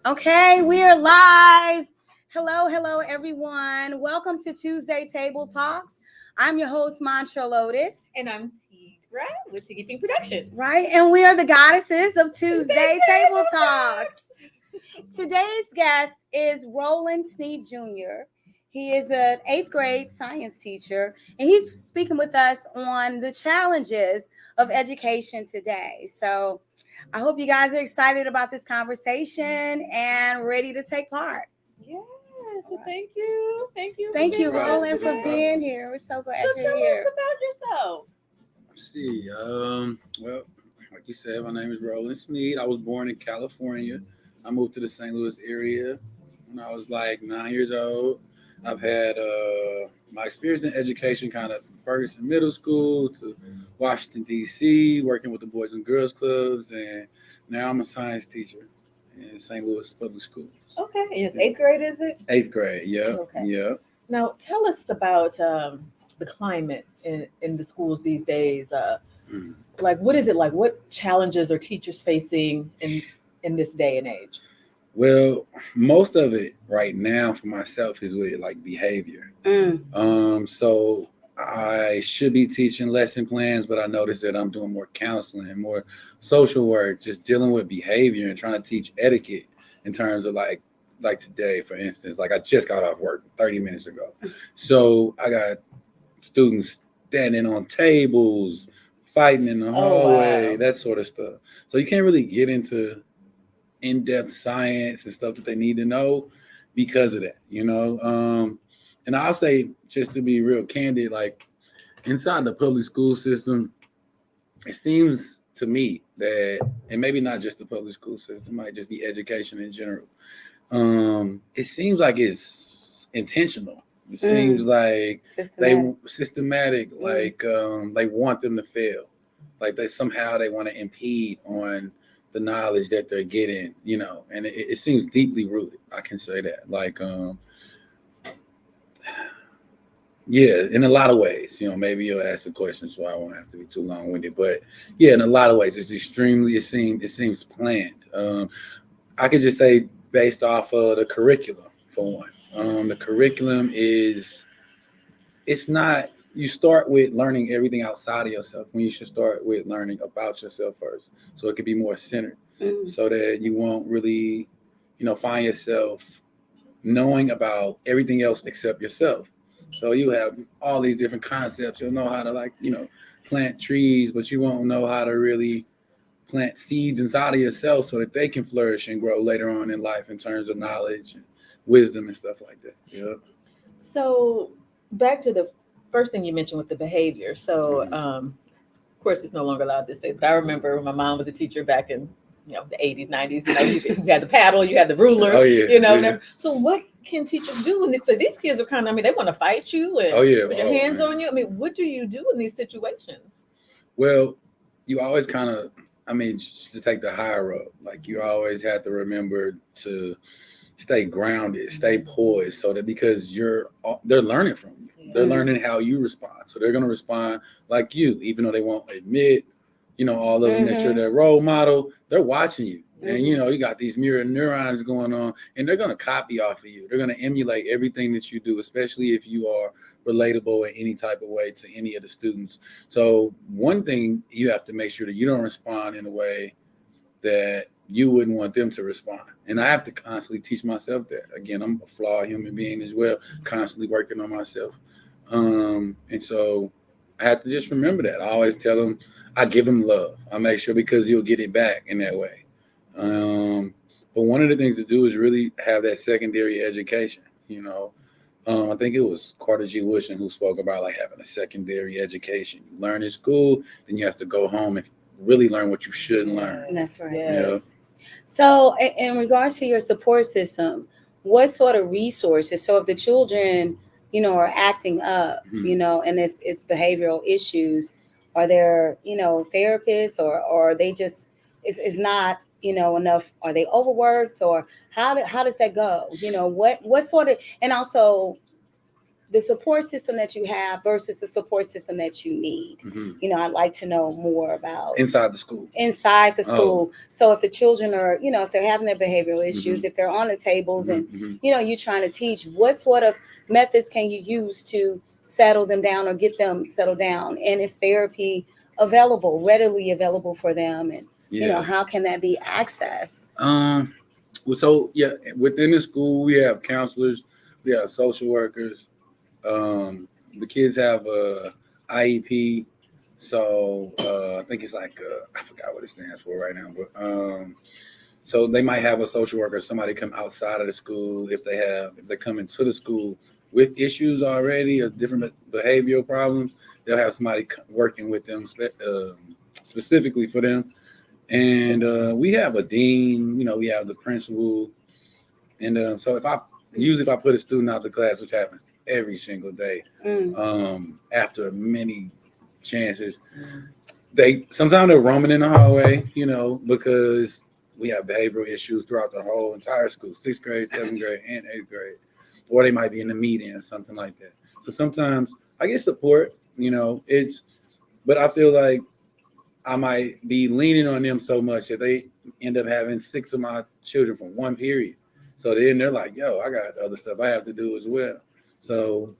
Okay, we are live. Hello, everyone. Welcome to Tuesday Table Talks. I'm your host, Mantra Lotus. And I'm Tigra with Tiggy'd Productions. Right, and we are the goddesses of Tuesday Table Talks. Today's guest is Roland Sneed Jr. He is an 8th grade science teacher, and he's speaking with us on the challenges of education today. So I hope you guys are excited about this conversation and ready to take part. Yeah, so thank you. Thank you, Roland, for being here. We're so glad you're here. Tell us about yourself. See, well, like you said, my name is Roland Sneed. I was born in California. I moved to the St. Louis area when I was like 9 years old. I've had my experience in education kind of from Ferguson Middle School to Washington, D.C., working with the Boys and Girls Clubs, and now I'm a science teacher in St. Louis Public Schools. Okay, and it's 8th grade, is it? 8th grade, yeah. Okay. Yeah. Now, tell us about the climate in the schools these days. Like, what is it like? What challenges are teachers facing in this day and age? Well, most of it right now for myself is with like behavior. So I should be teaching lesson plans, but I noticed that I'm doing more counseling and more social work, just dealing with behavior and trying to teach etiquette in terms of like today, for instance, like I just got off work 30 minutes ago. So I got students standing on tables, fighting in the hallway, that sort of stuff. So you can't really get into in-depth science and stuff that they need to know because of that, you know. And I'll say, just to be real candid, like inside the public school system, it seems to me that, and maybe not just the public school system, it might just be education in general. It seems like it's intentional. It seems like systematic, like they want them to fail, like they want to impede on the knowledge that they're getting, you know, and it seems deeply rooted. I can say that, like, yeah, in a lot of ways, you know, maybe you'll ask a question, so I won't have to be too long-winded, but yeah, in a lot of ways, it's extremely, it seems planned. I could just say based off of the curriculum, for one. The curriculum it's not, you start with learning everything outside of yourself when you should start with learning about yourself first. So it could be more centered so that you won't really, you know, find yourself knowing about everything else except yourself. So you have all these different concepts. You'll know how to, like, you know, plant trees, but you won't know how to really plant seeds inside of yourself so that they can flourish and grow later on in life in terms of knowledge and wisdom and stuff like that. Yeah. So back to the first thing you mentioned with the behavior. So, of course, it's no longer allowed this day, but I remember when my mom was a teacher back in, you know, the 80s, 90s, you know, you had the paddle, you had the ruler, you know. Yeah. So what can teachers do when these kids are kind of, I mean, they want to fight you and put your hands on you? I mean, what do you do in these situations? Well, you always kind of, I mean, just to take the higher road, like you always have to remember to stay grounded, stay poised, so that because they're learning from you. Yeah. They're learning how you respond. So they're going to respond like you, even though they won't admit, you know, all of them that you're their role model. They're watching you. And, you know, you got these mirror neurons going on, and they're going to copy off of you. They're going to emulate everything that you do, especially if you are relatable in any type of way to any of the students. So one thing, you have to make sure that you don't respond in a way that you wouldn't want them to respond. And I have to constantly teach myself that. Again, I'm a flawed human being as well, constantly working on myself. And so I have to just remember that. I always tell them, I give them love. I make sure, because you'll get it back in that way. But one of the things to do is really have that secondary education, you know. I think it was Carter G. Woodson who spoke about like having a secondary education. You learn in school, then you have to go home and really learn what you should learn. That's right. Yes. Yeah. So in regards to your support system, what sort of resources? So if the children, you know, are acting up, you know, and it's behavioral issues, are there, you know, therapists or are they just, it's not, you know, enough? Are they overworked, or how does that go? You know, what sort of, and also the support system that you have versus the support system that you need. Mm-hmm. I'd like to know more about Inside the school. So if the children are, if they're having their behavioral issues, Mm-hmm. if they're on the tables and, Mm-hmm. you're trying to teach, what sort of methods can you use to settle them down or get them settled down? And is therapy readily available for them? And, how can that be accessed? So yeah, within the school, we have counselors, we have social workers. The kids have a IEP, so I think it's like I forgot what it stands for right now, but so they might have a social worker, somebody come outside of the school if they come into the school with issues already or different behavioral problems. They'll have somebody working with them specifically for them. And we have a dean, we have the principal. And so if I put a student out the class, which happens every single day, after many chances, sometimes they're roaming in the hallway, because we have behavioral issues throughout the whole entire school, 6th grade, 7th grade, and 8th grade, or they might be in the meeting or something like that. So sometimes I get support, but I feel like I might be leaning on them so much that they end up having 6 of my children from one period. So then they're like, yo, I got other stuff I have to do as well. So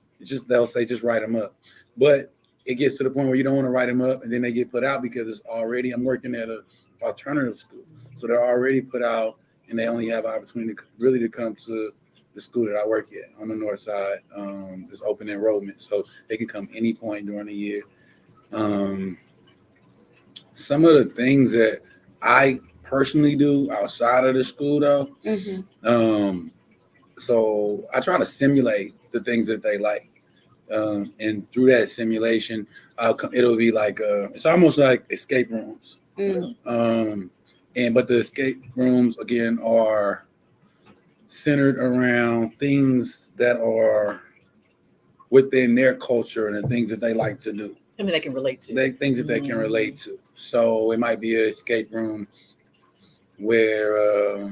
they'll say, just write them up. But it gets to the point where you don't want to write them up and then they get put out because I'm working at an alternative school. So they're already put out and they only have opportunity to come to the school that I work at on the north side. It's open enrollment. So they can come any point during the year. Some of the things that I personally do outside of the school, though, so I try to simulate the things that they like, and through that simulation, it'll be like it's almost like escape rooms. But the escape rooms again are centered around things that are within their culture and the things that they like to do. They can relate to. Things that they can relate to. So it might be an escape room where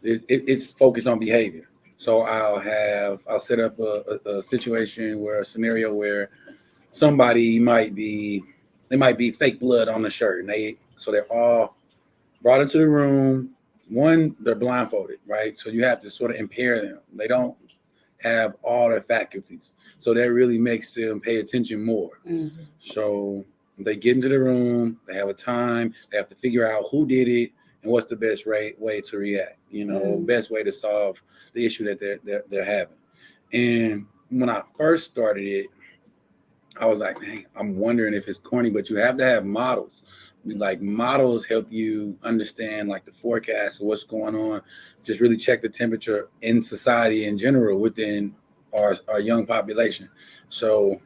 it's focused on behavior. So I'll set up a situation a scenario where somebody might be fake blood on the shirt, and they're all brought into the room. One, they're blindfolded, right? So you have to sort of impair them. They don't have all their faculties. So that really makes them pay attention more. So they get into the room, they have a time, they have to figure out who did it and what's the best way to react, best way to solve the issue that they're having. And when I first started it, I was like, man, I'm wondering if it's corny, but you have to have models. Like models help you understand like the forecast of what's going on, just really check the temperature in society in general within our young population. So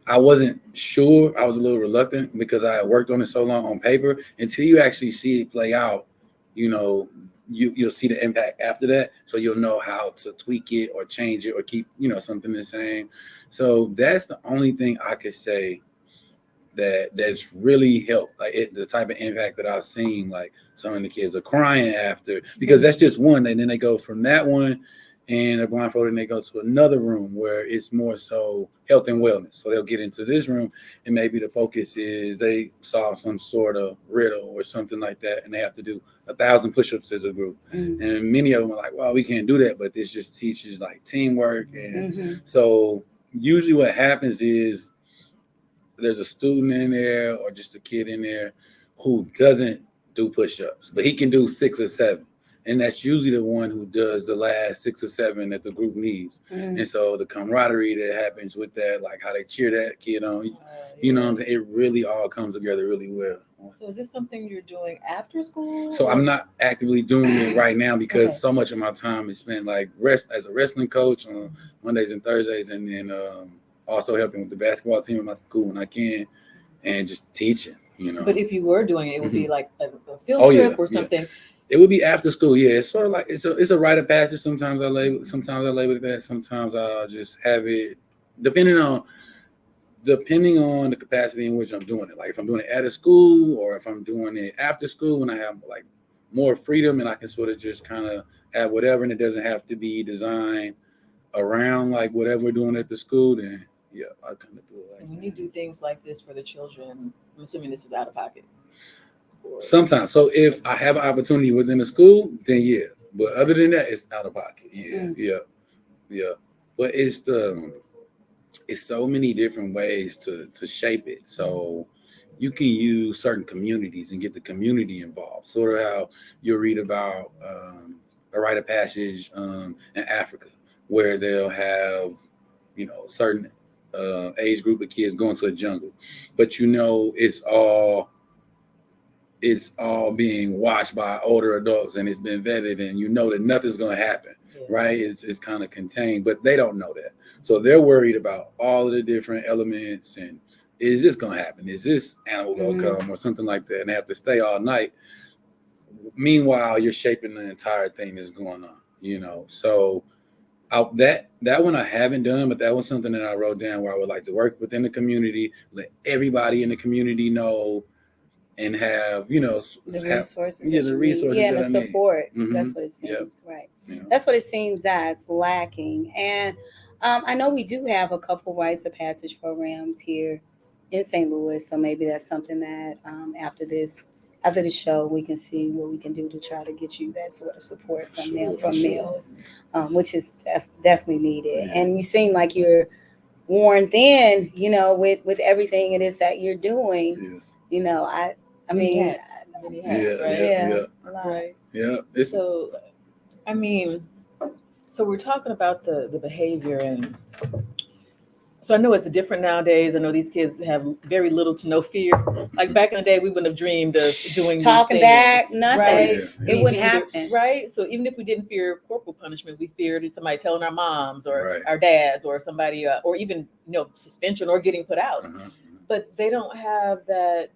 I wasn't sure. I was a little reluctant because I had worked on it so long on paper. Until you actually see it play out, you'll see the impact after that. So you'll know how to tweak it or change it or keep, something the same. So that's the only thing I could say that's really helped, like the type of impact that I've seen. Like some of the kids are crying after, because that's just one, and then they go from that one and they're blindfolded and they go to another room where it's more so health and wellness. So they'll get into this room and maybe the focus is they solve some sort of riddle or something like that, and they have to do 1,000 push-ups as a group. And many of them are like, well, we can't do that, but this just teaches like teamwork. And so usually what happens is there's a student in there or just a kid in there who doesn't do push-ups, but he can do 6 or 7. And that's usually the one who does the last 6 or 7 that the group needs. And so the camaraderie that happens with that, like how they cheer that kid on, what I'm saying? It really all comes together really well. So is this something you're doing after school? So I'm not actively doing it right now because so much of my time is spent like as a wrestling coach on Mondays and Thursdays, and then also helping with the basketball team at my school when I can, and just teaching, But if you were doing it, it would be like a field trip or something. It would be after school. Yeah, it's sort of like it's a rite of passage. Sometimes I label it that. Sometimes I'll just have it depending on the capacity in which I'm doing it. Like if I'm doing it at a school or if I'm doing it after school when I have like more freedom and I can sort of just kind of have whatever, and it doesn't have to be designed around like whatever we're doing at the school, then yeah, I kind of do it like And when that. you do things like this for the children, I'm assuming this is out of pocket. Or- Sometimes. So if I have an opportunity within the school, then yeah. But other than that, it's out of pocket. Yeah, yeah. But it's so many different ways to shape it. So you can use certain communities and get the community involved. Sort of how you'll read about a rite of passage in Africa, where they'll have certain age group of kids going to a jungle, but it's all being watched by older adults, and it's been vetted, and that nothing's going to happen, right? It's kind of contained, but they don't know that. So they're worried about all of the different elements, and is this going to happen? Is this animal going to come or something like that? And they have to stay all night. Meanwhile, you're shaping the entire thing that's going on, So that one I haven't done, but that was something that I wrote down where I would like to work within the community, let everybody in the community know, and have the resources. The resources. Yeah, that the I need. support. Mhm. That's what it seems, Yep. right? Yeah. That's what it seems that's lacking. And I know we do have a couple rites of passage programs here in St. Louis, so maybe that's something that after the show we can see what we can do to try to get you that sort of support from them, from meals, which is definitely needed. Yeah. And you seem like you're worn thin, with everything it is that you're doing. Yeah. I mean, many hats, right? Yeah. a lot. Right. Yeah. So, I mean, so we're talking about the behavior, and so I know it's different nowadays. I know these kids have very little to no fear. Like back in the day, we wouldn't have dreamed of doing talking these things, back, nothing. right? It wouldn't Either- happen, right? So even if we didn't fear corporal punishment, we feared somebody telling our moms or Right. our dads or somebody, or even suspension or getting put out. Uh-huh. But they don't have that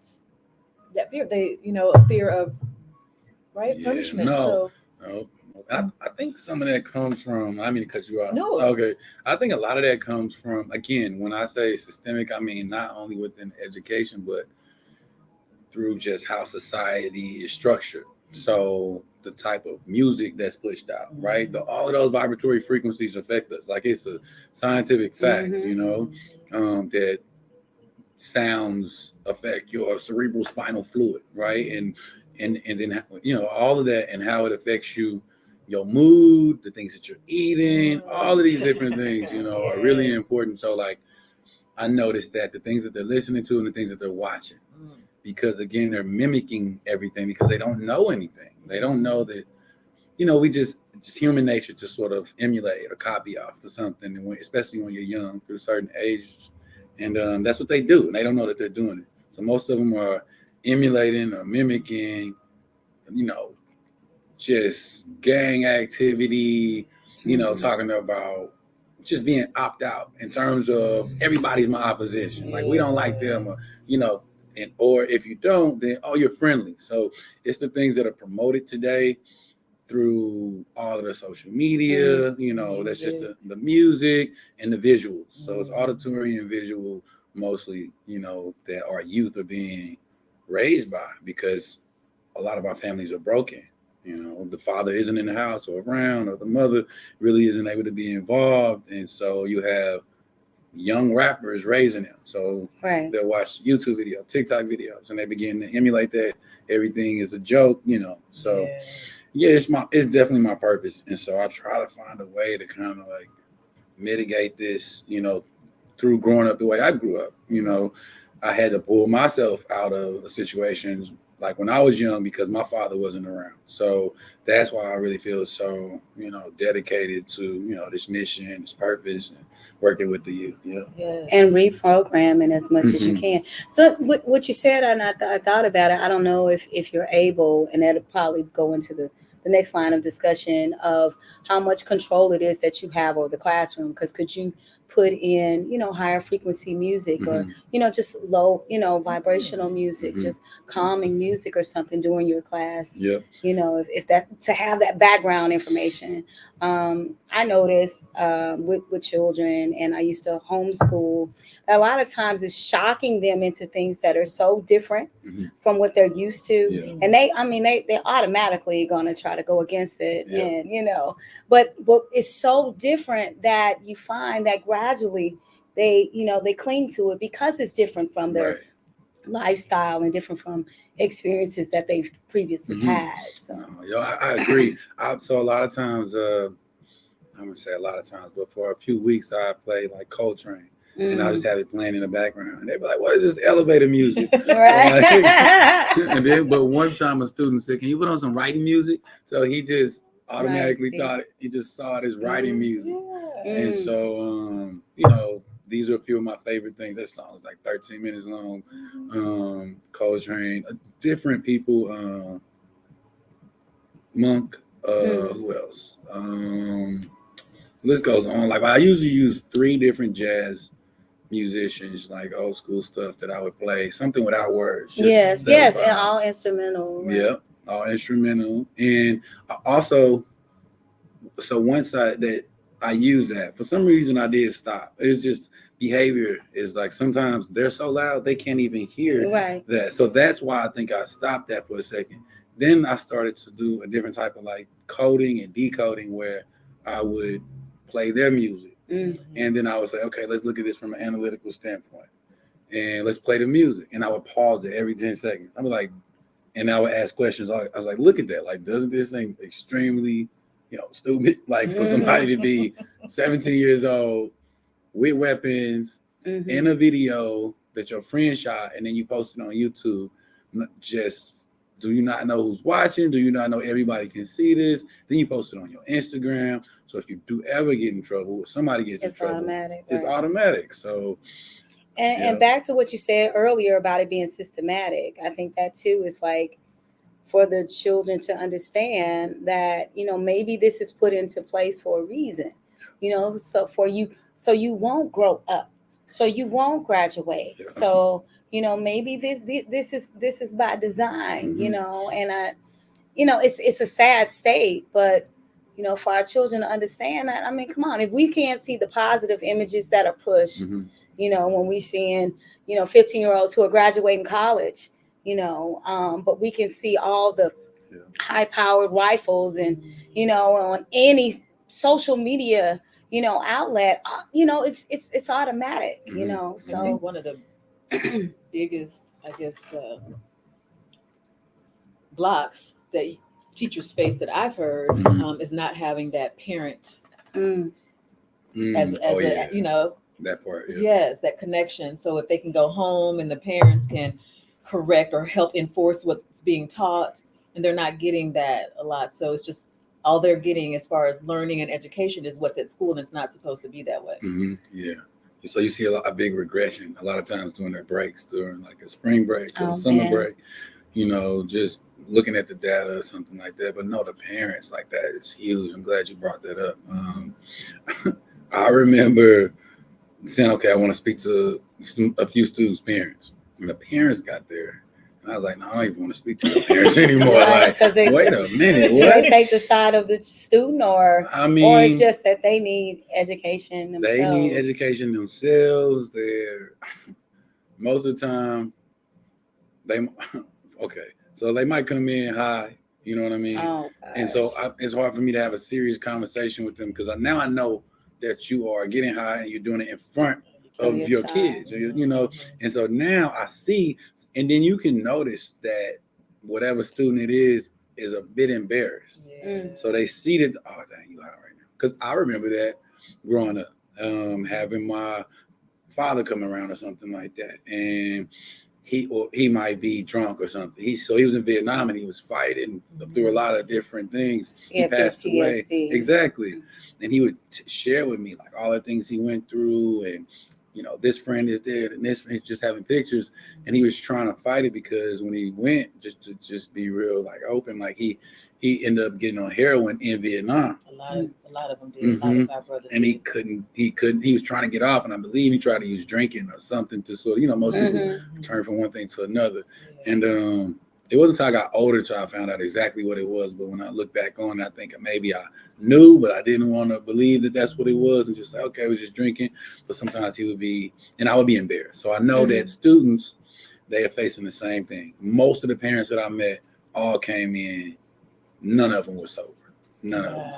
fear. They a fear of punishment. No. So I think some of that comes from, I mean, because you are No. okay. I think a lot of that comes from, again, when I say systemic, I mean not only within education, but through just how society is structured. So the type of music that's pushed out, right? All of those vibratory frequencies affect us. Like it's a scientific fact, that sounds affect your cerebral spinal fluid, right? And then all of that and how it affects you, your mood, the things that you're eating, all of these different things, are really important. So like I noticed that the things that they're listening to and the things that they're watching, because again, they're mimicking everything because they don't know anything. They don't know that, we just human nature to sort of emulate or copy off of something, and especially when you're young through certain ages. And that's what they do. And they don't know that they're doing it. So most of them are emulating or mimicking, just gang activity, talking about just being opt out in terms of everybody's my opposition. Like we don't like them, or, or if you don't, then, oh, you're friendly. So it's the things that are promoted today through all of the social media, that's just the music and the visuals. So it's auditory and visual mostly, that our youth are being raised by, because a lot of our families are broken. The father isn't in the house or around, or the mother really isn't able to be involved. And so you have young rappers raising them. So they'll watch YouTube videos, TikTok videos, and they begin to emulate that. Everything is a joke, So it's definitely my purpose. And so I try to find a way to kind of like mitigate this, through growing up the way I grew up. I had to pull myself out of situations like when I was young because my father wasn't around. So that's why I really feel so, dedicated to, this mission, this purpose, and working with the youth. And reprogramming as much as you can. So what you said, and I thought about it. I don't know if you're able, and that'll probably go into the next line of discussion of how much control it is that you have over the classroom. Because could you put in, higher frequency music or, just low, vibrational music, just calming music or something during your class. Yep. If that, to have that background information. I noticed with children, and I used to homeschool, a lot of times it's shocking them into things that are so different from what they're used to. Yeah. And they automatically gonna try to go against it. Yeah. And but it's so different that you find that gradually they cling to it because it's different from their lifestyle and different from experiences that they've previously had. So I agree. So a lot of times, I'm gonna say a lot of times, but for a few weeks I played like Coltrane. And I just have it playing in the background. And they'd be like, what is this elevator music? Right. And then, but one time a student said, can you put on some writing music? So he just automatically thought it, he just saw it as writing music. And so, these are a few of my favorite things. That song is like 13 minutes long. Coltrane, different people, Monk, who else? List goes on. Like I usually use 3 different jazz musicians, like old school stuff that I would play, something without words. Yes, and all instrumental. Right? Yeah, all instrumental. And also, so once I use that, for some reason I did stop. It's just behavior is like sometimes they're so loud they can't even hear that. So that's why I think I stopped that for a second. Then I started to do a different type of like coding and decoding where I would play their music. And then I would say, okay, let's look at this from an analytical standpoint and let's play the music. And I would pause it every 10 seconds. I was like, and I would ask questions. I was like, look at that. Like, doesn't this seem extremely, stupid? Like for somebody to be 17 years old with weapons in a video that your friend shot and then you post it on YouTube, do you not know who's watching? Do you not know everybody can see this? Then you post it on your Instagram. So if you do ever get in trouble, or somebody gets in trouble, it's automatic. So, and back to what you said earlier about it being systematic, I think that too is like for the children to understand that, maybe this is put into place for a reason, so you won't grow up, so you won't graduate. Yeah. So, maybe this is by design, and it's a sad state, but for our children to understand that, I mean, come on, if we can't see the positive images that are pushed, when we seeing, 15-year-olds who are graduating college, but we can see all the high-powered rifles and, on any social media, outlet, it's automatic, so. I think one of the biggest, I guess, blocks that teachers face that I've heard is not having that parent as that part. Yeah. Yes, that connection. So if they can go home and the parents can correct or help enforce what's being taught, and they're not getting that a lot. So it's just all they're getting as far as learning and education is what's at school, and it's not supposed to be that way. Yeah. So you see a big regression a lot of times during their breaks, during like a spring break or summer break, just looking at the data or something like that. But no, the parents, like that is huge. I'm glad you brought that up. I remember saying, okay, I want to speak to a few students' parents. And the parents got there. And I was like, no, I don't even want to speak to the parents anymore. Like, wait a minute. What? They take the side of the student or it's just that they need education themselves. They need education themselves. Most of the time, so they might come in high, you know what I mean? Oh, and so it's hard for me to have a serious conversation with them because now I know that you are getting high and you're doing it in front of your kids, and so now I see, and then you can notice that whatever student it is a bit embarrassed. So they see that, oh dang, you high right now. Because I remember that growing up, having my father come around or something like that, and he might be drunk or something. He was in Vietnam and he was fighting through a lot of different things. He passed away. Exactly. And he would share with me like all the things he went through, and this friend is dead and this friend is just having pictures, and he was trying to fight it because when he went, just be real, like open, like he ended up getting on heroin in Vietnam. A lot of them did. A lot of our brothers and did. he was trying to get off, and I believe he tried to use drinking or something to sort of, most people turn from one thing to another. Yeah. And it wasn't until I got older till I found out exactly what it was. But when I look back on it, I think maybe I knew, but I didn't want to believe that that's what it was, and just say, okay, I was just drinking. But sometimes he would be, and I would be embarrassed. So I know that students, they are facing the same thing. Most of the parents that I met all came in, none of them were sober. None of them,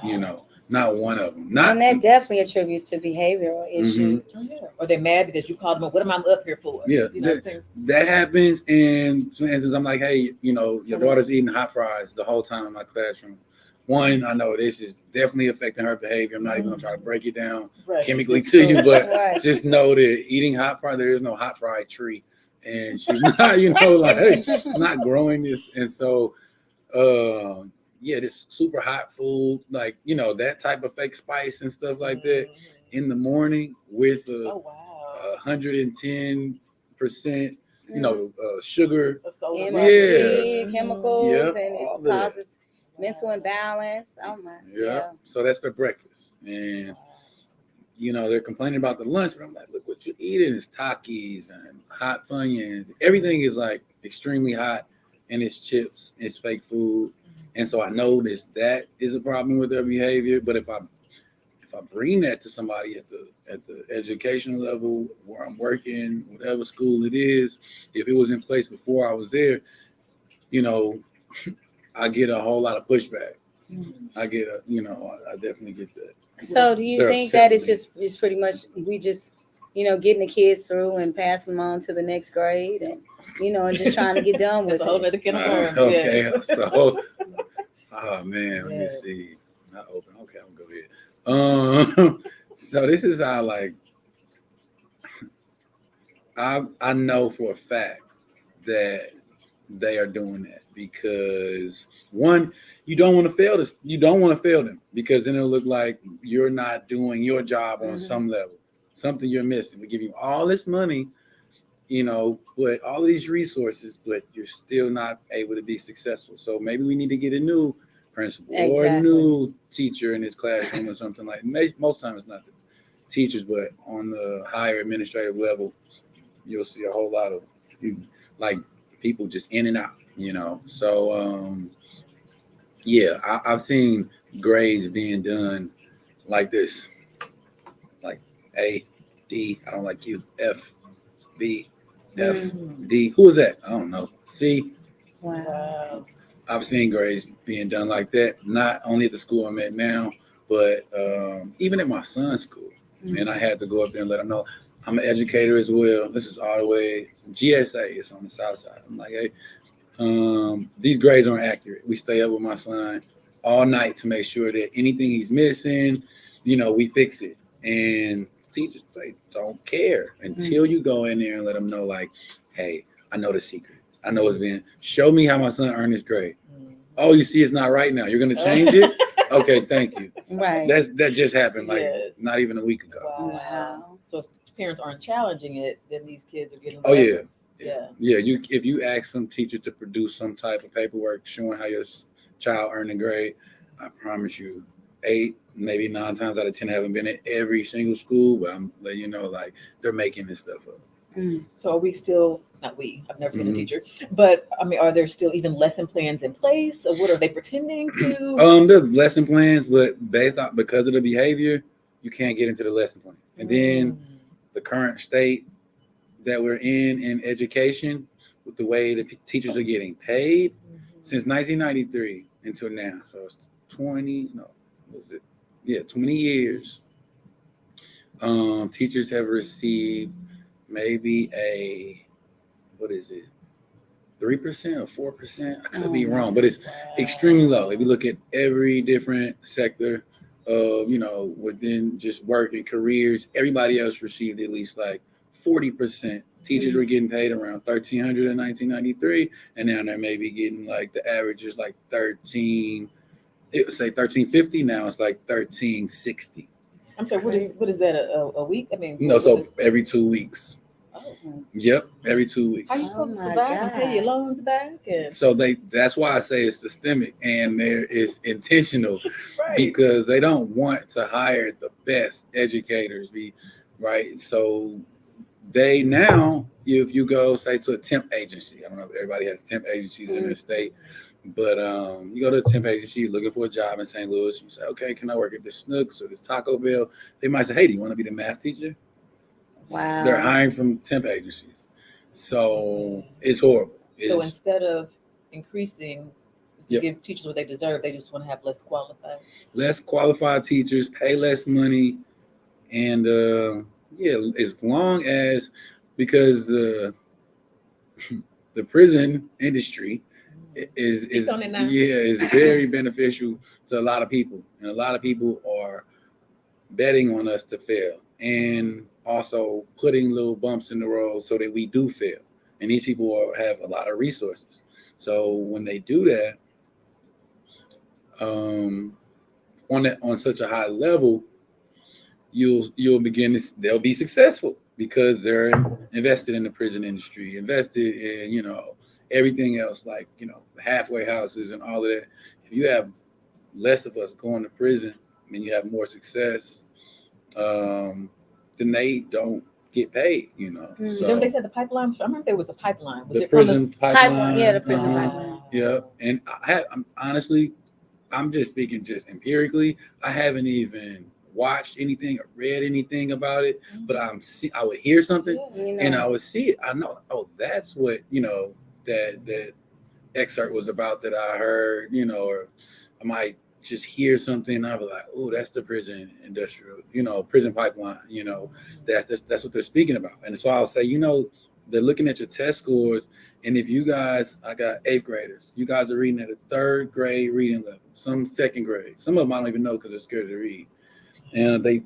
not one of them. And that definitely attributes to behavioral issues. Oh, yeah. Or they're mad because you called them up. What am I up here for? Yeah, that happens. And for instance, I'm like, hey, your daughter's eating hot fries the whole time in my classroom. One, I know this is definitely affecting her behavior. I'm not even gonna try to break it down chemically to you, but just know that eating hot fries, there is no hot fry tree, and she's not, not growing this. And so, this super hot food, like, that type of fake spice and stuff like that in the morning with 110%, sugar, chemicals, and it causes mental imbalance. Oh my. Yeah. So that's their breakfast. And, they're complaining about the lunch, but I'm like, look what you're eating is Takis and hot Funyuns. Everything is like extremely hot, and it's chips, it's fake food. And so I noticed that is a problem with their behavior. But if I bring that to somebody at the educational level where I'm working, whatever school it is, if it was in place before I was there, I get a whole lot of pushback. I get I definitely get that. So do you think that it's just pretty much we just getting the kids through and passing them on to the next grade, and and just trying to get done with a whole other can of worms. Okay, so oh man, let me see. Not open. Okay, I'm gonna go ahead. So this is how, like, I know for a fact that they are doing that because one, you don't want to fail this. You don't want to fail them because then it'll look like you're not doing your job on some level. Something you're missing. We give you all this money, but all of these resources, but you're still not able to be successful. So maybe we need to get a new principal or a new teacher in this classroom or something like that. Most times it's not the teachers, but on the higher administrative level, you'll see a whole lot of like people just in and out, So I've seen grades being done like this, like A, D, I don't like you, F, B, F, D. Who is that? I don't know. C. Wow. I've seen grades being done like that, not only at the school I'm at now, but even at my son's school. And I had to go up there and let him know I'm an educator as well. This is all the way GSA. It's on the south side. I'm like, hey, these grades aren't accurate. We stay up with my son all night to make sure that anything he's missing, we fix it. And teachers, they don't care until you go in there and let them know, like, hey, I know the secret. I know it's been, show me how my son earned his grade. Oh, you see, it's not right now. You're going to change it? Okay, thank you. Right. That just happened not even a week ago. Wow. So if parents aren't challenging it, then these kids are getting. Oh yeah. If you ask some teacher to produce some type of paperwork showing how your child earned a grade, I promise you, 8, maybe 9 times out of 10 haven't been at every single school, but I'm letting you know, like, they're making this stuff up. So are we still, not we, I've never been a teacher, but I mean, are there still even lesson plans in place? Or what are they pretending to? There's lesson plans, but because of the behavior, you can't get into the lesson plans. And then the current state that we're in education, with the way the teachers are getting paid since 1993 until now. So it's 20 years. Teachers have received maybe 3% or 4%. I could be wrong, but it's extremely low. If you look at every different sector of, within just work and careers, everybody else received at least like 40%. Teachers were getting paid around $1,300 in 1993, and now they're maybe getting like the average is like $1,350. Now it's like $1,360. I'm sorry, what is that, a week? I mean, No, so every 2 weeks. Oh. Yep, every 2 weeks. How are you supposed to survive and pay your loans back? And... So that's why I say it's systemic and there is intentional right. because they don't want to hire the best educators, right? So they now, if you go say to a temp agency, I don't know if everybody has temp agencies in their state, but you go to a temp agency, you're looking for a job in St. Louis, you say, okay, can I work at this Snooks or this Taco Bell? They might say, hey, do you want to be the math teacher? Wow. They're hiring from temp agencies. So it's horrible. So instead of increasing to give teachers what they deserve, they just want to have less qualified teachers, pay less money, and as long as because the prison industry is very beneficial to a lot of people, and a lot of people are betting on us to fail and also putting little bumps in the road so that we do fail. And these people have a lot of resources. So when they do that, on such a high level, you'll begin to, they'll be successful because they're invested in the prison industry, invested in, everything else, like, halfway houses and all of that. If you have less of us going to prison, I mean, you have more success, then they don't get paid, So don't they say the pipeline? I remember there was a pipeline. Was the it prison pipeline? Yeah, the prison pipeline. Yeah, and I'm just speaking just empirically. I haven't even watched anything or read anything about it, but I would hear something and I would see it. I know, that's what that excerpt was about that I heard, or I might just hear something and I'll be like, oh, that's the prison industrial, prison pipeline, that's what they're speaking about. And so I'll say, they're looking at your test scores. And if you guys, I got 8th graders, you guys are reading at a 3rd grade reading level, some 2nd grade. Some of them I don't even know because they're scared to read. And the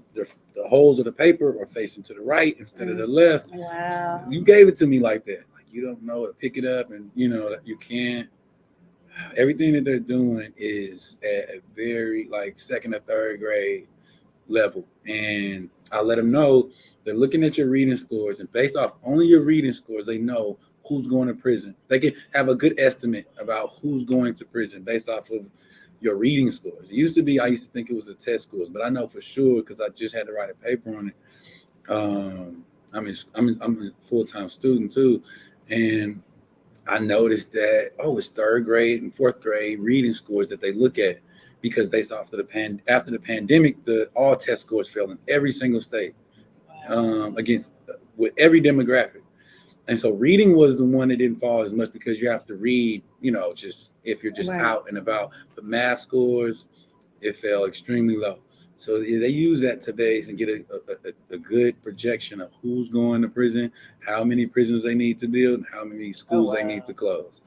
holes of the paper are facing to the right instead of the left. Wow. You gave it to me like that. Like you don't know to pick it up and that you can't. Everything that they're doing is at a very 2nd or 3rd grade level. And I let them know they're looking at your reading scores, and based off only your reading scores, they know who's going to prison. They can have a good estimate about who's going to prison based off of your reading scores. It used to be, I used to think it was the test scores, but I know for sure because I just had to write a paper on it. I'm a full-time student too, and I noticed that it's 3rd grade and 4th grade reading scores that they look at because based off of after the pandemic, all test scores fell in every single state with every demographic. And so reading was the one that didn't fall as much because you have to read, just if you're just out and about. But math scores, it fell extremely low. So they use that to base and get a good projection of who's going to prison, how many prisons they need to build, and how many schools they need to close.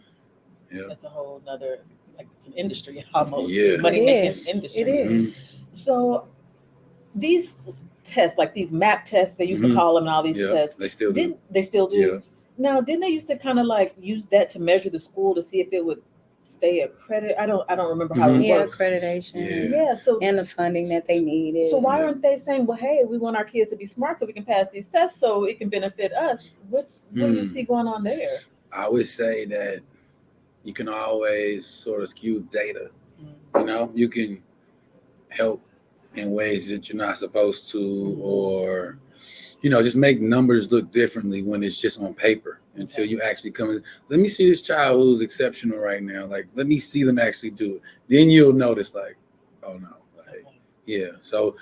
Yeah, that's a whole nother, it's an industry almost. Yeah, money-making industry. It is. Mm-hmm. So these tests, like these MAP tests, they used to call them, and all these tests. They still do. They still do? Yeah. Now, didn't they used to kind of use that to measure the school to see if it would stay accredited? I don't remember how it worked. Accreditation. Yeah. So and the funding that they needed. So why aren't they saying, well, hey, we want our kids to be smart so we can pass these tests so it can benefit us? What do you see going on there? I would say that you can always sort of skew data. You can help in ways that you're not supposed to, or just make numbers look differently when it's just on paper until you actually come in. Let me see this child who's exceptional right now. Let me see them actually do it. Then you'll notice oh no. So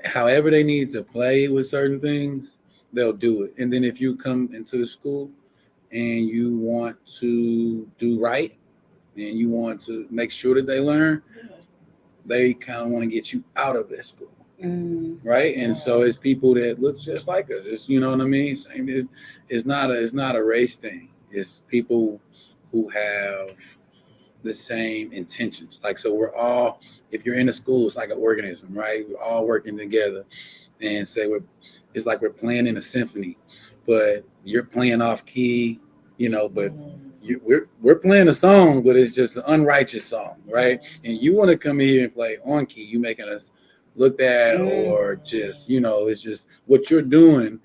however they need to play with certain things, they'll do it. And then if you come into the school and you want to do right and you want to make sure that they learn, they kind of want to get you out of that school. Right. And so it's people that look just like us. It's, you know what I mean? It's not a race thing. It's people who have the same intentions. So we're all, if you're in a school, it's like an organism, right? We're all working together and it's like we're playing in a symphony, but you're playing off key, but we're playing a song, but it's just an unrighteous song, right? And you want to come in here and play on key. You making us looked at, or just, it's just what you're doing.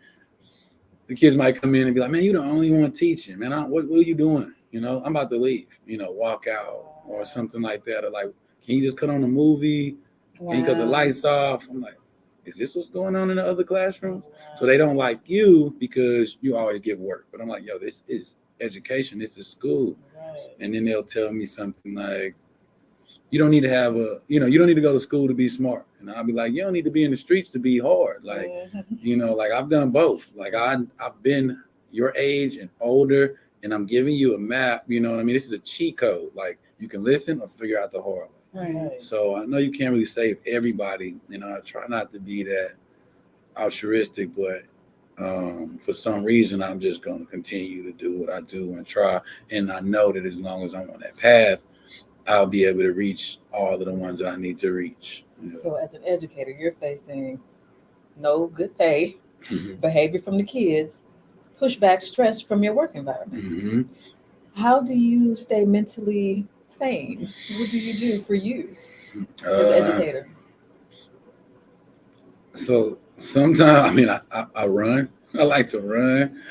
The kids might come in and be like, man, you the only one teaching, man. What are you doing? I'm about to leave, walk out or something like that. Or like, can you just cut on a movie? Wow. Can you cut the lights off? I'm like, is this what's going on in the other classrooms? So they don't like you because you always give work. But I'm like, yo, this is education. This is school. Right. And then they'll tell me something like, you don't need to have you don't need to go to school to be smart. And I'll be like, you don't need to be in the streets to be hard. Like, like I've done both. Like I've been your age and older, and I'm giving you a map. You know what I mean? This is a cheat code. Like you can listen or figure out the hard way. Right. So I know you can't really save everybody. I try not to be that altruistic, but for some reason, I'm just going to continue to do what I do and try. And I know that as long as I'm on that path, I'll be able to reach all of the ones that I need to reach. So as an educator, you're facing no good pay, behavior from the kids, pushback, stress from your work environment. Mm-hmm. How do you stay mentally sane? What do you do for you as an educator? So sometimes, I run. I like to run.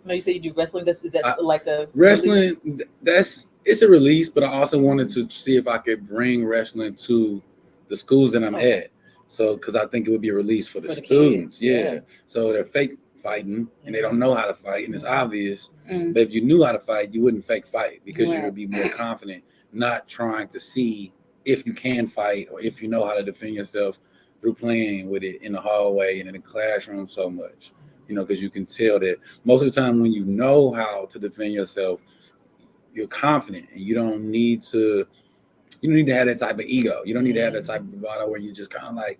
No, you say you do wrestling. Is that like a wrestling? Release? It's a release, but I also wanted to see if I could bring wrestling to the schools that I'm at. So, because I think it would be a release for the students. Yeah. So they're fake fighting and they don't know how to fight, and it's obvious. But if you knew how to fight, you wouldn't fake fight because you would be more confident, not trying to see if you can fight or if you know how to defend yourself through playing with it in the hallway and in the classroom so much. Because you can tell that most of the time when you know how to defend yourself, you're confident, and you don't need to have that type of ego. You don't need to have that type of bravado where you just kind of like,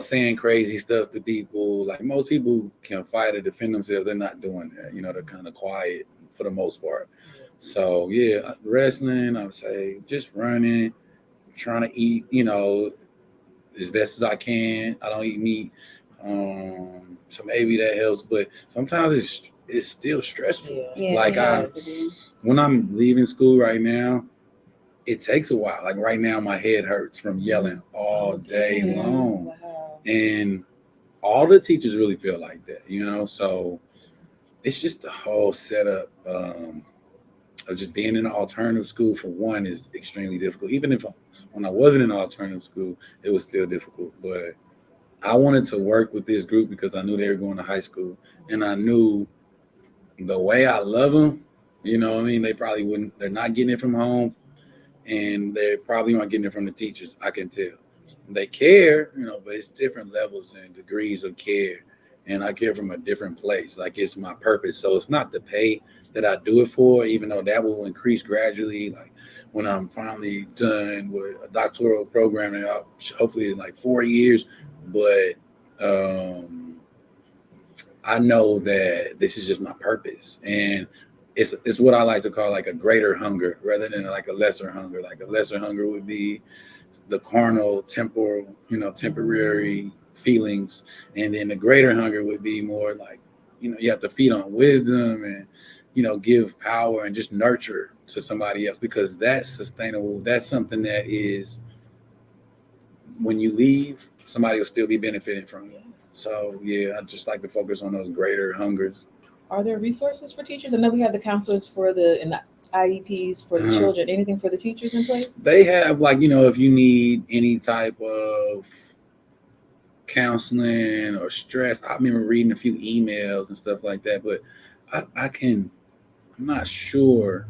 saying crazy stuff to people. Like most people can fight or defend themselves. They're not doing that. They're kind of quiet for the most part. So yeah, wrestling, I would say just running, trying to eat, as best as I can. I don't eat meat. So maybe that helps, but sometimes it's still stressful. Yeah, like when I'm leaving school right now, it takes a while. Like right now, my head hurts from yelling all day long. Wow. And all the teachers really feel like that, so it's just the whole setup of just being in an alternative school for one is extremely difficult. Even if when I wasn't in an alternative school, it was still difficult, but I wanted to work with this group because I knew they were going to high school, and I knew the way I love them, they probably wouldn't, they're not getting it from home, and they probably aren't getting it from the teachers. I can tell. They care, but it's different levels and degrees of care, and I care from a different place. Like it's my purpose. So it's not the pay that I do it for, even though that will increase gradually. Like when I'm finally done with a doctoral program, and hopefully in like 4 years. But I know that this is just my purpose, and it's what I like to call like a greater hunger rather than like a lesser hunger. Like a lesser hunger would be the carnal, temporal, temporary feelings, and then the greater hunger would be more like, you have to feed on wisdom and, give power and just nurture to somebody else, because that's sustainable. That's something that is, when you leave, somebody will still be benefiting from it. So yeah, I just like to focus on those greater hungers. Are there resources for teachers? I know we have the counselors and the IEPs for the children. Anything for the teachers in place? They have, like, if you need any type of counseling or stress. I remember reading a few emails and stuff like that, but I'm not sure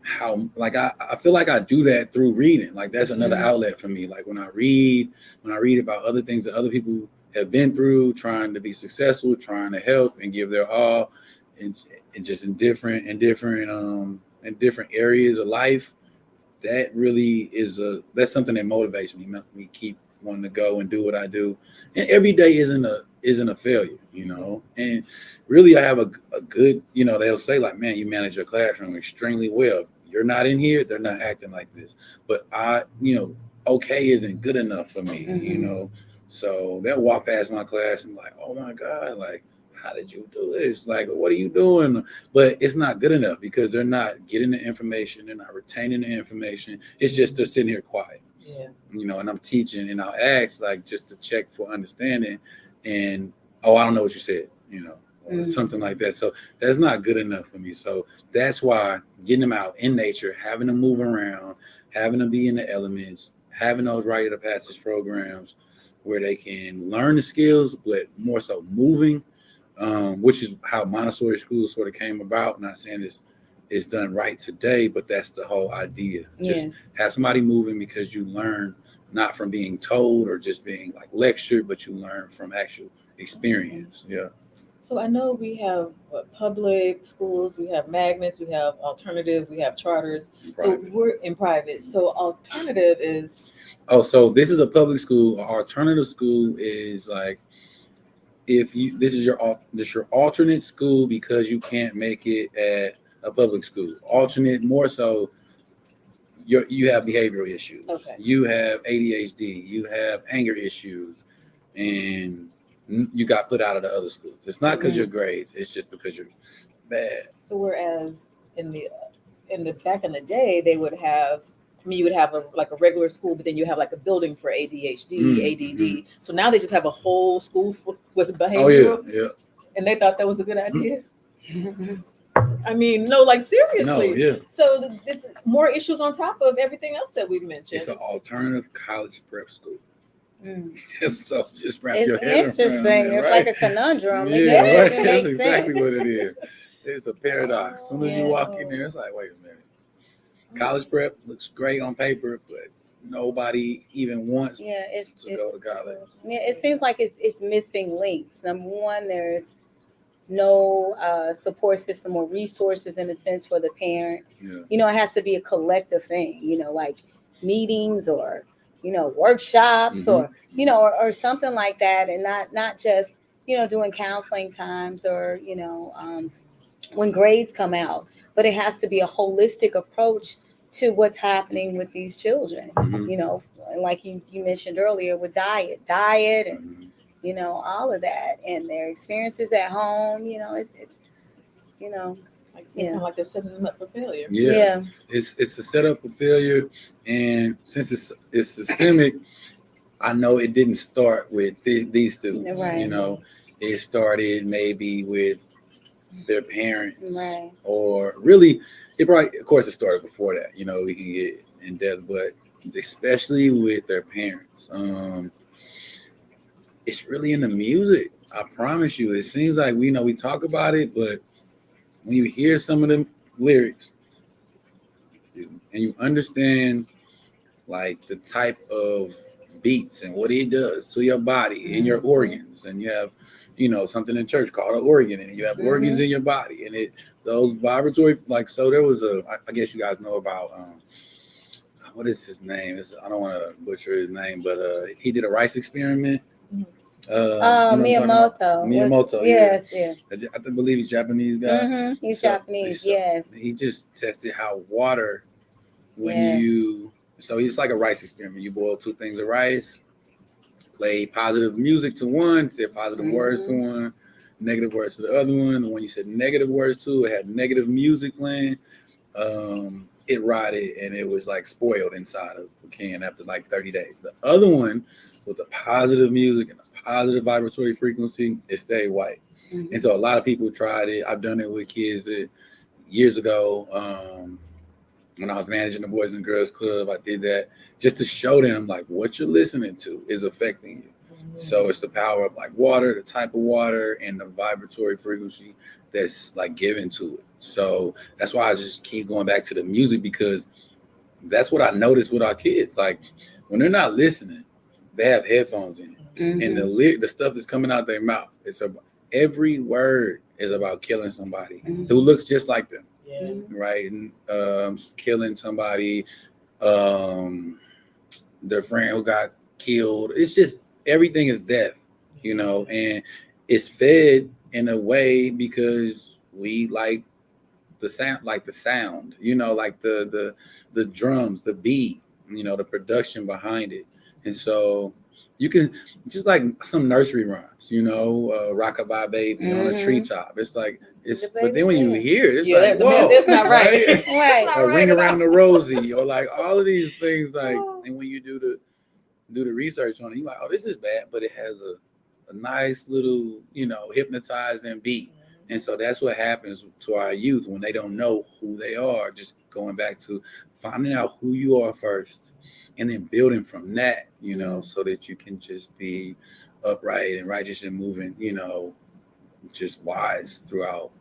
how, like, I feel like I do that through reading. Like that's another outlet for me. Like when I read about other things that other people have been through, trying to be successful, trying to help and give their all, and just in different areas of life, that really that's something that motivates me. Me keep wanting to go and do what I do. And every day isn't a failure, And really, I have a good, they'll say like, man, you manage your classroom extremely well. You're not in here, they're not acting like this. But okay isn't good enough for me, So they'll walk past my class and like, oh my God, like, how did you do this? Like, what are you doing? But it's not good enough because they're not getting the information. They're not retaining the information. It's just they're sitting here quiet. Yeah. And I'm teaching and I'll ask like just to check for understanding and, oh, I don't know what you said, or something like that. So that's not good enough for me. So that's why getting them out in nature, having them move around, having them be in the elements, having those rite of passage programs where they can learn the skills, but more so moving, which is how Montessori schools sort of came about. Not saying it's done right today, but that's the whole idea. Just have somebody moving because you learn not from being told or just being like lectured, but you learn from actual experience. Yeah. So I know we have public schools, we have magnets, we have alternative, we have charters. So we're in private. So alternative is. Oh, so this is a public school. Alternative school is like this is your alternate school because you can't make it at a public school. Alternate more so. You have behavioral issues. Okay. You have ADHD. You have anger issues, and you got put out of the other schools. It's not because your grades. It's just because you're bad. So whereas in the back in the day, they would have. You would have a regular school, but then you have like a building for ADHD, ADD. So now they just have a whole school with behavioral. Oh yeah. And they thought that was a good idea. I mean, no, like seriously. No, yeah. So it's more issues on top of everything else that we've mentioned. It's an alternative college prep school. So just wrap It's your head interesting. around it, It's right? like a conundrum. Yeah, right. It That's makes exactly sense. what it is. It's a paradox. As soon as you walk in there, it's like, wait a minute. College prep looks great on paper, but nobody even wants to go to college. Yeah, it seems like it's missing links. Number one, there's no support system or resources in a sense for the parents. Yeah. It has to be a collective thing, like meetings or, workshops or, or something like that. And not just, doing counseling times or, when grades come out, but it has to be a holistic approach to what's happening with these children, like you mentioned earlier with diet and, all of that and their experiences at home, it's, kind of like they're setting them up for failure. Yeah. It's a setup for failure. And since it's systemic, I know it didn't start with these students, right. It started maybe with their parents, right. Or really, of course, it started before that. We can get in depth, but especially with their parents, it's really in the music. I promise you. It seems like we talk about it, but when you hear some of them lyrics and you understand like the type of beats and what it does to your body and your organs, and you have something in church called an organ, and you have organs in your body, and those vibratory, so there was I guess you guys know about what is his name? I don't want to butcher his name, but he did a rice experiment. Miyamoto. Yes, yeah. I believe he's Japanese guy. He's Japanese, yes. He just tested how water, so it's like a rice experiment. You boil 2 things of rice, play positive music to one, say positive words to one, negative words to the other one. And when you said negative words to, it had negative music playing. It rotted and it was like spoiled inside of a can after like 30 days. The other one with the positive music and the positive vibratory frequency, it stayed white. And so a lot of people tried it. I've done it with kids years ago. When I was managing the Boys and Girls Club, I did that just to show them like what you're listening to is affecting you. So it's the power of like water, the type of water, and the vibratory frequency that's like given to it. So that's why I just keep going back to the music, because that's what I noticed with our kids. Like when they're not listening, they have headphones in, and the stuff that's coming out their mouth, every word is about killing somebody who looks just like them. Yeah. Right. Killing somebody, their friend who got killed. It's just everything is death, and it's fed in a way because we like the sound, like the drums, the beat, the production behind it. And so You can just like some nursery rhymes, rockabye baby on a treetop. It's like but then when you hear it, it's like, whoa, that's not right. Right. Or ring around the rosy, or like all of these things, like, and when you do the research on it, you're like, oh, this is bad, but it has a nice little, hypnotizing beat. And so that's what happens to our youth when they don't know who they are. Just going back to finding out who you are first, and then building from that, so that you can just be upright and righteous and moving, just wise throughout,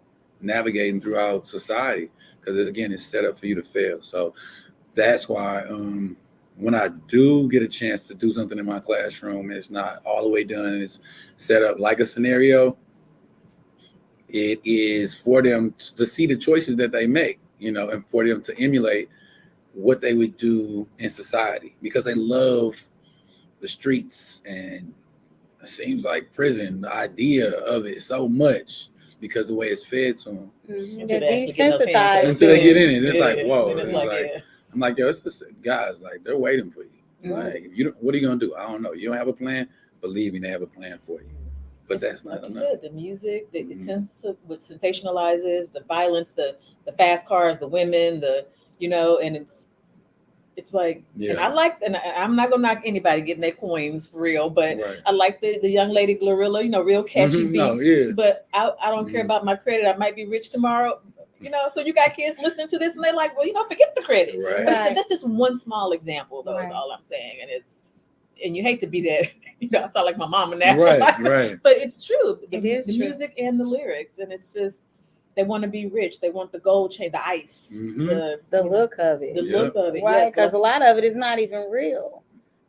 navigating throughout society. Because again, it's set up for you to fail. So that's why when I do get a chance to do something in my classroom, it's not all the way done. It's set up like a scenario. It is for them to see the choices that they make, and for them to emulate what they would do in society, because they love the streets, and it seems like prison, the idea of it so much because the way it's fed to them. They're desensitized until they get in it. It's like, whoa. It's like I'm like, yo, it's just guys, like, they're waiting for you. Like, if you don't, what are you gonna do? I don't know. You don't have a plan. Believe me, they have a plan for you. But that's not like enough. You said, the music, the sense of what sensationalizes, the violence, the fast cars, the women, and it's like, and I'm not gonna knock anybody getting their coins for real, but I like the young lady Glorilla, real catchy beats. But I don't care about my credit. I might be rich tomorrow, So you got kids listening to this, and they're like, well, forget the credit. Right. But that's just one small example, though. Is all I'm saying, and you hate to be that, I sound like my mama now. Right. But it's true. It is the true. Music and the lyrics, and it's just, they want to be rich. They want the gold chain, the ice, the look of it. The look of it, right? Because a lot of it is not even real.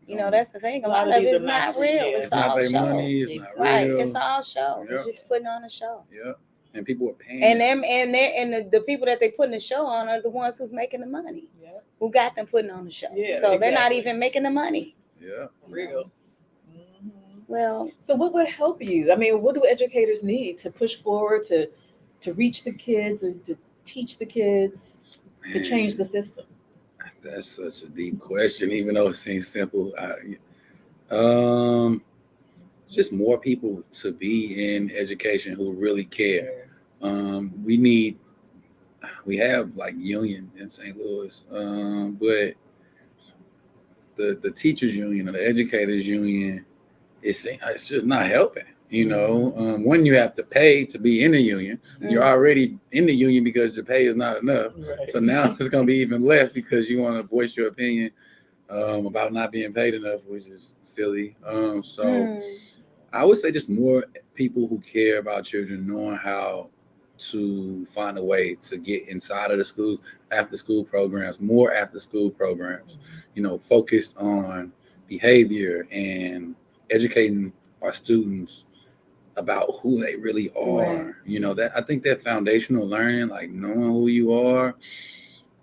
That's the thing. A lot of it is not real. It's all show. Money, it's not real. Right. It's all show. Yep. They're just putting on a show. Yeah. And people are paying. And the people that they putting the show on are the ones who's making the money. Yeah. Who got them putting on the show. Yeah, so they're not even making the money. Yeah. Real. Well, so what would help you? I mean, what do educators need to push forward, to reach the kids, or to teach the kids, to change the system? That's such a deep question, even though it seems simple. Just more people to be in education who really care. We have like union in St. Louis, but the teachers union or the educators union, it's just not helping. When you have to pay to be in the union, you're already in the union because your pay is not enough. Right. So now it's going to be even less because you want to voice your opinion about not being paid enough, which is silly. I would say just more people who care about children, knowing how to find a way to get inside of the schools, after school programs, more after school programs, focused on behavior and educating our students about who they really are. Right. That I think that foundational learning, like knowing who you are,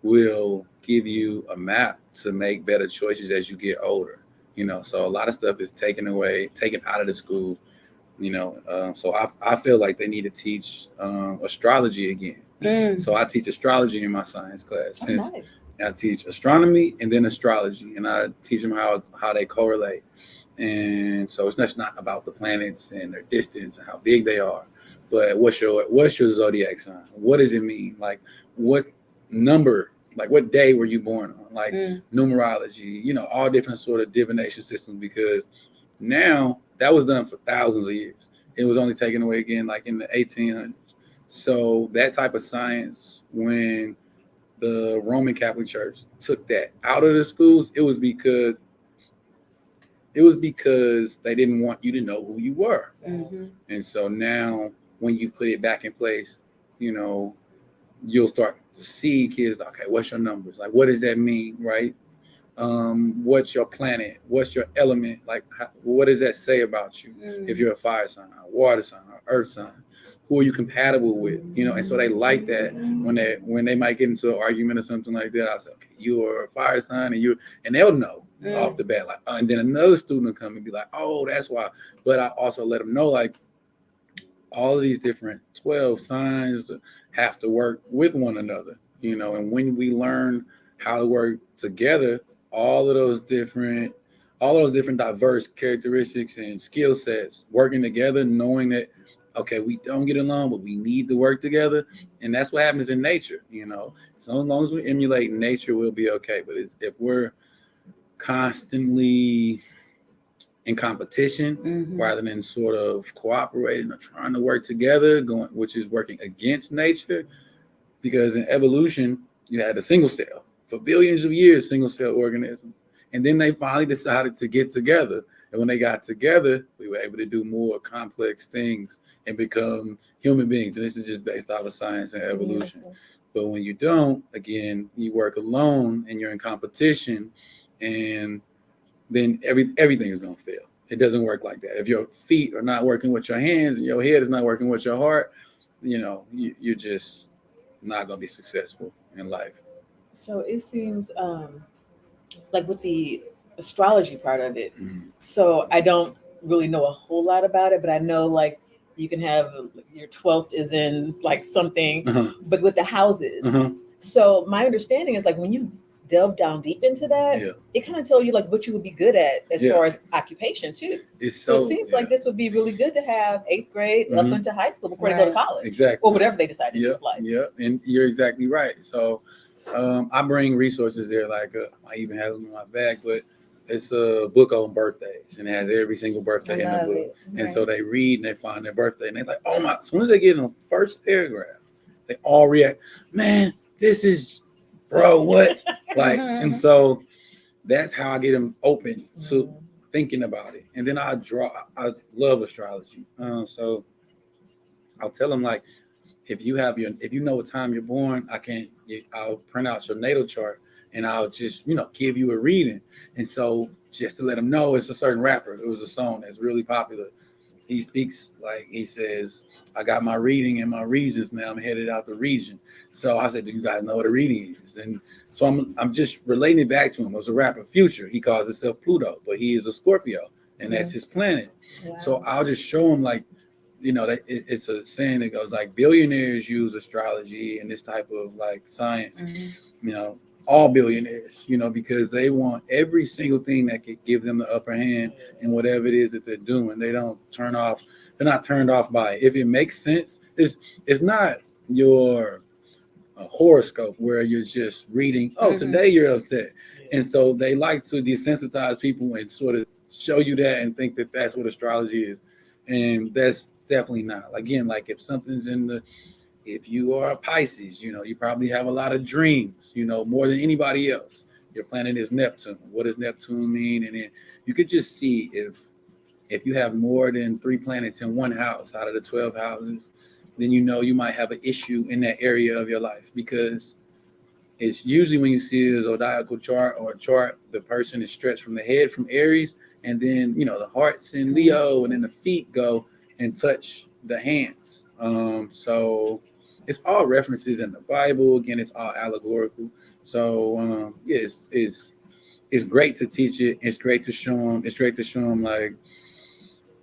will give you a map to make better choices as you get older. So a lot of stuff is taken out of the school. So I feel like they need to teach astrology again. So I teach astrology in my science class. Nice. I teach astronomy and then astrology, and I teach them how they correlate. And so it's just not about the planets and their distance and how big they are, but what's your zodiac sign? What does it mean? Like, what number? Like, what day were you born on? Like numerology, all different sort of divination systems, because now that was done for thousands of years. It was only taken away again like in the 1800s. So that type of science, when the Roman Catholic Church took that out of the schools, it was because they didn't want you to know who you were. And so now when you put it back in place, you'll start to see kids, okay, what's your numbers? Like, what does that mean, right? What's your planet? What's your element? Like, what does that say about you? If you're a fire sign, a water sign, or earth sign, who are you compatible with? And so they like that when they might get into an argument or something like that. I'll say, okay, you are a fire sign, and they'll know off the bat. Like, and then another student will come and be like, oh, that's why. But I also let them know, like, all of these different 12 signs have to work with one another, and when we learn how to work together, all of those different all those different diverse characteristics and skill sets working together, knowing that okay, we don't get along, but we need to work together, and that's what happens in nature. So as long as we emulate nature, we'll be okay. But if we're constantly in competition rather than sort of cooperating or trying to work together, which is working against nature, because in evolution you had a single cell for billions of years, single cell organisms. And then they finally decided to get together. And when they got together, we were able to do more complex things and become human beings. And this is just based off of science and evolution. But when you don't, again, you work alone and you're in competition, and then everything is going to fail. It doesn't work like that. If your feet are not working with your hands and your head is not working with your heart, you're just not going to be successful in life. So it seems like with the astrology part of it. So I don't really know a whole lot about it, but I know like you can have your 12th is in like something, but with the houses. So my understanding is like when you delve down deep into that, it kind of tell you like what you would be good at as far as occupation too. So it seems like this would be really good to have 8th grade up into high school before they go to college. Exactly. Or whatever they decide to do with life. Yeah, and you're exactly right. So I bring resources there, like I even have them in my bag, but it's a book on birthdays, and it has every single birthday in the book. And so they read and they find their birthday, and they're like, oh my, as soon as they get in the first paragraph, they all react, man, this is, bro, what? Like, and so that's how I get them open to thinking about it. And then I love astrology. So I'll tell them like, if you know what time you're born, I'll print out your natal chart and I'll just, give you a reading. And so just to let them know, it's a certain rapper. It was a song that's really popular. He speaks like, he says, I got my reading and my regions. Now I'm headed out the region. So I said, do you guys know what a reading is? And so I'm just relating it back to him. It was a rapper, Future. He calls himself Pluto, but he is a Scorpio and that's his planet. Wow. So I'll just show him like, it's a saying that goes like billionaires use astrology and this type of like science, all billionaires, because they want every single thing that could give them the upper hand in whatever it is that they're doing. They're not turned off by it. If it makes sense, it's not your horoscope where you're just reading, today you're upset. And so they like to desensitize people and sort of show you that and think that that's what astrology is. And that's definitely not. Again, like if something's if you are a Pisces, you probably have a lot of dreams, more than anybody else. Your planet is Neptune. What does Neptune mean? And then you could just see if you have more than 3 planets in one house out of the 12 houses, then you might have an issue in that area of your life, because it's usually when you see a zodiacal chart or a chart, the person is stretched from the head from Aries, and then the heart's in Leo, and then the feet go and touch the hands. So it's all references in the Bible. Again, it's all allegorical. So it's great to teach it. It's great to show them. It's great to show them like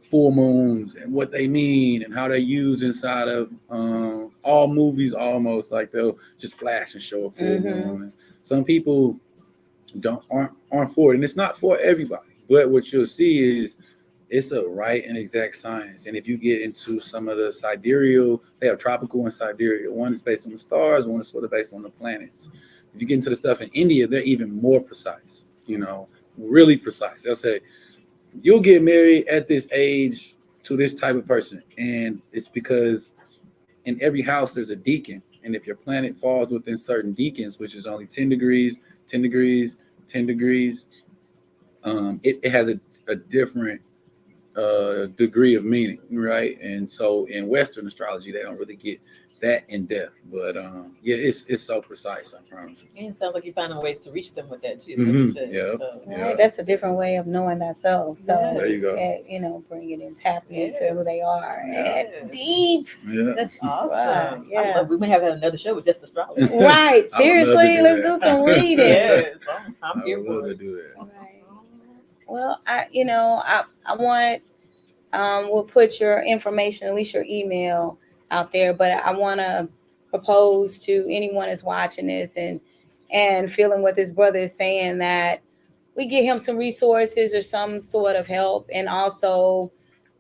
full moons and what they mean and how they're used inside of all movies. Almost like they'll just flash and show a full moon. And some people aren't for it, and it's not for everybody. But what you'll see is it's a right and exact science. And if you get into some of the sidereal, they have tropical and sidereal. One is based on the stars, one is sort of based on the planets. If you get into the stuff in India, they're even more precise, really precise. They'll say, you'll get married at this age to this type of person. And it's because in every house, there's a deacon. And if your planet falls within certain deacons, which is only 10 degrees, 10 degrees, 10 degrees, it has a different degree of meaning, right? And so in Western astrology, they don't really get that in depth, but it's so precise, I promise you. And it sounds like you're finding ways to reach them with that too. Like you said. Right, that's a different way of knowing thyself. So there you go. Bring it and tap into who they are. And deep. Yeah, that's awesome. Wow. We may have had another show with just astrology. Right, seriously, let's do some reading. Yes, I'm here for to do that. Right. Well, I want we'll put your information, at least your email, out there, but I want to propose to anyone that's watching this and feeling what this brother is saying, that we get him some resources or some sort of help, and also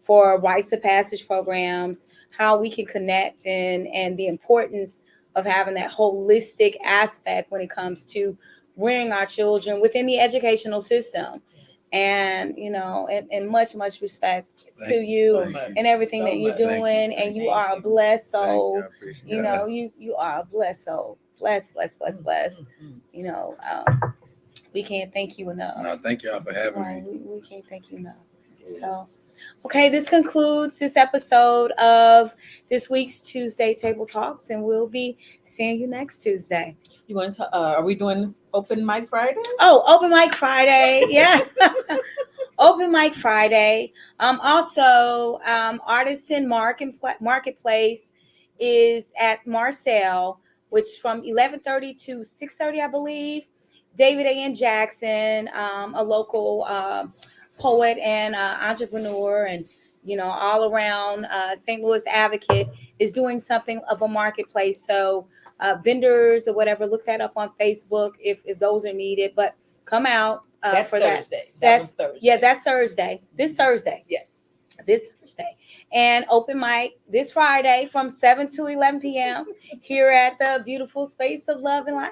for rites of passage programs, how we can connect, and the importance of having that holistic aspect when it comes to rearing our children within the educational system. And and much respect to you So much. and everything So that you're much. doing. Thank you. And you are a blessed Thank you. soul. I appreciate You it. know, you are a blessed soul. Blessed. You know, we can't thank you enough. No, thank y'all for having Right, me. we can't thank you enough. Yes. So, okay, this concludes this episode of this week's Tuesday Table Talks, and we'll be seeing you next Tuesday. You want to, are we doing this open mic Friday? Oh, open mic Friday, yeah. Open mic Friday. Also, Artisan Marketplace is at Marcel, which from 11:30 to 6:30, I believe. David A.N. Jackson, a local poet and entrepreneur, and all around St. Louis advocate, is doing something of a marketplace. So vendors or whatever, look that up on Facebook if those are needed. But come out That's for Thursday. that. That was Thursday. Yeah, that's Thursday. This Thursday. Yes. This Thursday. And open mic this Friday from 7 to 11 p.m. here at the beautiful space of Love and Light.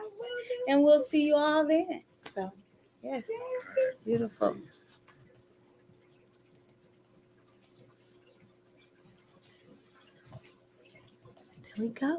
And we'll see you all then. So, yes, beautiful. There we go.